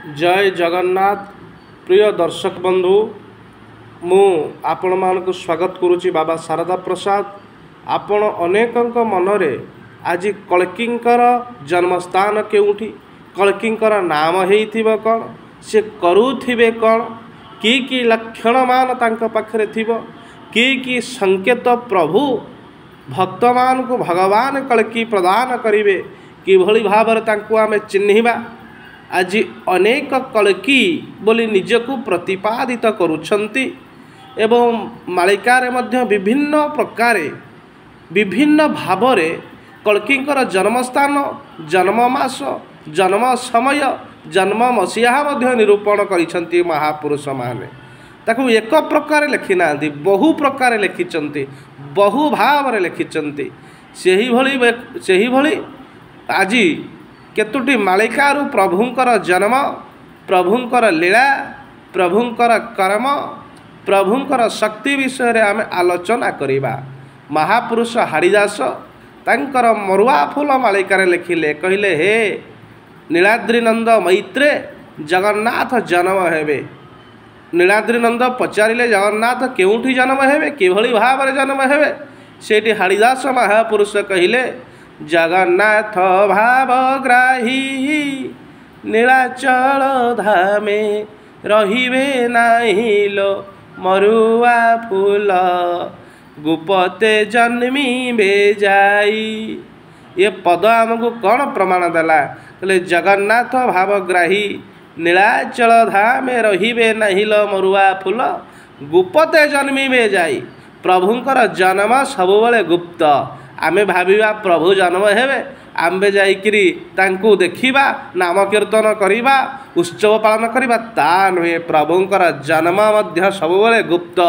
जय जगन्नाथ प्रिय दर्शक बंधु मु आपण मानक स्वागत करुच्ची बाबा शारदा प्रसाद। आपण अनेकंक मनरे आज कल्कींकर जन्मस्थान केउठी, कल्कींकर नाम हेइथिबो कौन, से करुथिबे कौन, कि लक्षण मान तांक पाखरे थिबो, कि संकेत प्रभु भक्त मान को भगवान कल्की प्रदान करिवे, किभली भाବରେ तांको आमे चिन्हिबा। आज अनेक कल्की बोली निजको प्रतिपादित करुछंती एवं मालिकार मध्य विभिन्न प्रकार विभिन्न भावरे कल्कींकर जन्मस्थान, जन्ममास, जन्म समय, जन्म मसीहा मध्य निरूपण करिछंती महापुरुष माने। ताकू एक प्रकार लिखि नांती, बहु प्रकार लिखिछंती, बहु भावरे लिखिछंती। सेही भली आज केतुटी मालिकारु प्रभुंकर जन्म, प्रभुंकर लीला, प्रभुंकर कर्म, प्रभुंकर शक्ति विषय रे आमे आलोचना करिबा। महापुरुष हारिदास तांकर मरुआ फूल मालिकार लिखिले, कहिले हे नीलाद्रीनंद मैत्रे जगन्नाथ जन्म हेबे। नीलाद्रीनंद पचारिले जगन्नाथ केउठी जन्म हेबे, किभली भावरे जन्म हेबे। सेठी हारिदास महापुरुष कहिले जगन्नाथ भावग्राही नीलाचल धामे रहिबे नाही लो मरुआ फूल गुपते जन्मीबे जाई। ये पद आमको कौन प्रमाण देला? कहले जगन्नाथ भावग्राही नीलाचल धामे रहिबे नाही लो मरुआ फूल गुपते जन्मीबे जाई। प्रभुंकर जन्म सबुबले गुप्त। आमे भाविबा प्रभु जन्म हेबे, आम्बे जाइकिरी तांकु देखिबा, नाम कीर्तन करिबा, उत्सव पालन करिबा, ता नुहे। प्रभुंकर जन्म मध्य सबुबले गुप्त।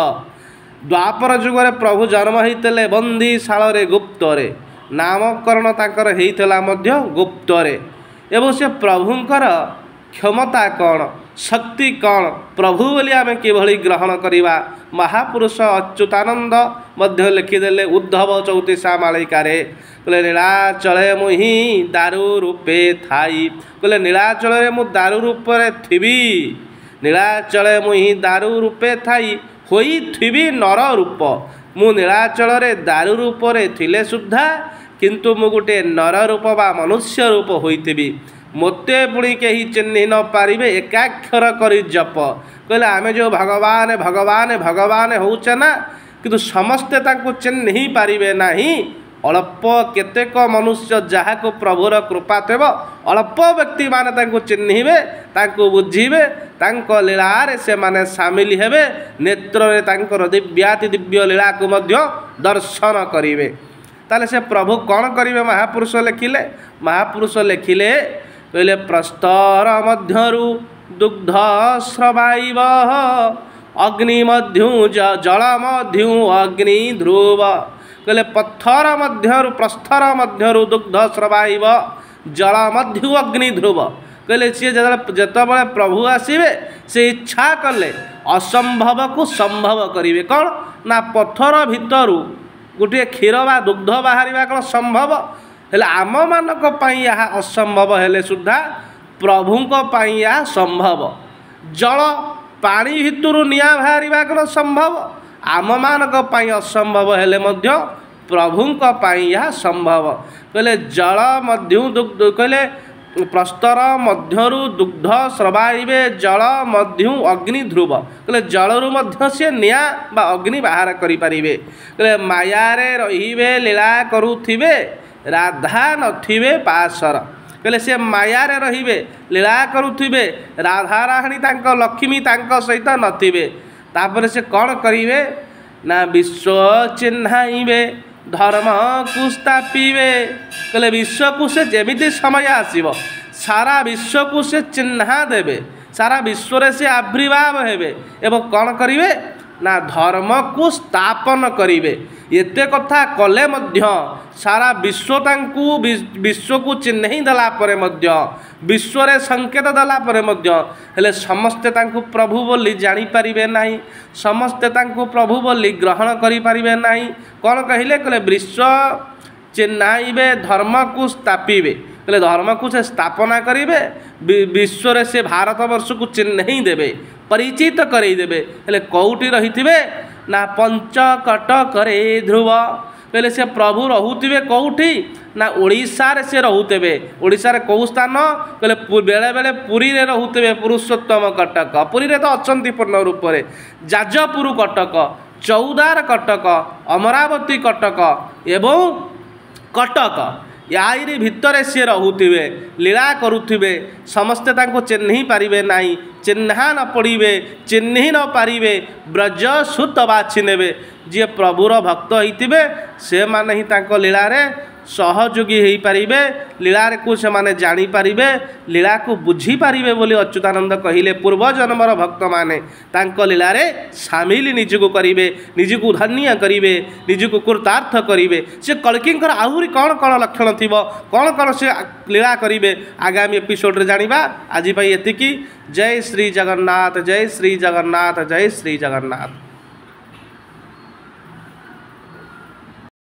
द्वापर जुगरे प्रभु जन्म हेइतले बंदीशाଳରେ गुप्तरे, नामकरण तांकर हेइतला मध्य गुप्तरे। एवं से प्रभुंकर क्षमता कौन, शक्ति कौन, प्रभु बोली आमे किभली ग्रहण करिबा। महापुरुष अच्युतानंद मध्य लिखिदेले उद्धव चौतीसा मालिकारे, कहले नीलाचले मुहि दारू रूपे थाई। कहले नीलाचल मु दारू रूपे थिबी, नीलाचले मुहि दारू रूपे थाई होई थिबी नर रूप। मु नीलाचल दारू रूप थिले सुद्धा किंतु मु गोटे नर रूप बा मनुष्य रूप होइथिबी। मोते पुणी कहीं चिन्ह न पारिबे एकाक्षर करी जप। कहले आमे जो भगवान भगवान भगवान होउचे ना, किंतु समस्ते तांको चिन्ह ही पारिबे नाही। अल्प केतेक मनुष्य जहाको प्रभुर कृपा थेब, अल्प व्यक्ति माने तांको चिन्हिबे, तांको बुझिबे, तांको लीलारे से माने सामिल हेबे, नेत्र रे तांकर दिव्याति दिव्य लीला को मध्य दर्शन करिवे। ताले से प्रभु कौन करिवे? महापुरुष लेखिले, महापुरुष लेखिले कहले प्रस्तर मध्यरु दुग्ध स्रवाइव अग्नि मध्यु जल मध्यु अग्नि ध्रुव। कहले पत्थर मध्यरु प्रस्तर मध्यरु दुग्ध स्रवाइव जल मध्यु अग्नि ध्रुव। कहले सी जेतबेले प्रभु आसीबे से इच्छा कले असंभव को संभव करिवे। कौन ना पत्थर भितरु गोटे क्षीर बा दुग्ध बाहरिबा कौन संभव? हेले आम मानक पई यह असंभव हेले सुद्धा प्रभुंक पई यह संभव। जल पानी भितरु निया बाहरिबा कौन संभव? आम मानक पई असंभव हेले मध्य प्रभुंक पई यह संभव। कहले जल मध्यु दुग्ध, कहले प्रस्तर मध्यरु दुग्ध स्रवाइबे जल मध्यु अग्नि ध्रुव। कहले जलरु मध्य से निया बा अग्नि बाहर करि परिबे। कहले मायारे रहिबे लीला करुथिबे राधा नथिबे पासर। कहले से मायारे रहिबे लीला करुथिबे, राधा राहणी तांको लक्ष्मी तांको सहित नथिबे। तापर से कौन करिवे ना विश्व चिन्हाइबे धर्म को स्थापिबे। कहले विश्व को से जेमिति समय आसीबो सारा विश्व को से चिन्हा देबे, सारा विश्व रे से आविर्भाव हेबे एवं कौन करिवे ना धर्म को स्थापन करिवे। एते कथा कले मध्य सारा विश्व तांकु विश्व को चिन्ह देला परे मध्य, विश्व रे संकेत देला परे मध्य हेले समस्ते तांकु प्रभु बोली जानि परिबे नाही, समस्ते तांकु प्रभु बोली ग्रहण करि परिबे नाही। कौन कहिले? कहले विश्व चिन्हाइबे धर्म को स्थापिबे। कहले धर्म को से स्थापना करेंगे विश्व से भारतवर्ष को चिन्ह देवे परिचित करईदेवे हेले कौटी रही ना पंचकटकरे ध्रुव कहले से प्रभु रोते कौटी ना ओडिशा रे से रोते ओडिशा रे कौ स्थान कहले बेले बेले पुरी रे रोते पुरुषोत्तम कटक पुरी रे तो अछंती पूर्ण रूप रे जाजपुर कटक चौदार कटक अमरावती कटक एवं कटक यारी भितर सी रोते लीला करुवे समस्ते तांको चिन्ह पारे ना चिन्हा न पड़े चिन्ह न पारे ब्रज सुत बाछि नेबे जी प्रभुर भक्त होइतिबे से माने ही तांको लीला रे सहयोगी हो पारे लीला को से माने जानी पारिबे लीला को बुझी पारिबे बोली अच्युतानंद कहिले पूर्वजन्मर भक्त माने तांको लीला रे सामिल निजको करिवे निजको धन्य करिवे निजको कृतार्थ करिवे से कल्किंकर आहुरी कौन कौन लक्षण थिबो कौन कौन से लीला करिवे आगामी एपिसोड रे जानिबा आज पई एतिकी जय श्री जगन्नाथ जय श्री जगन्नाथ जय श्री जगन्नाथ।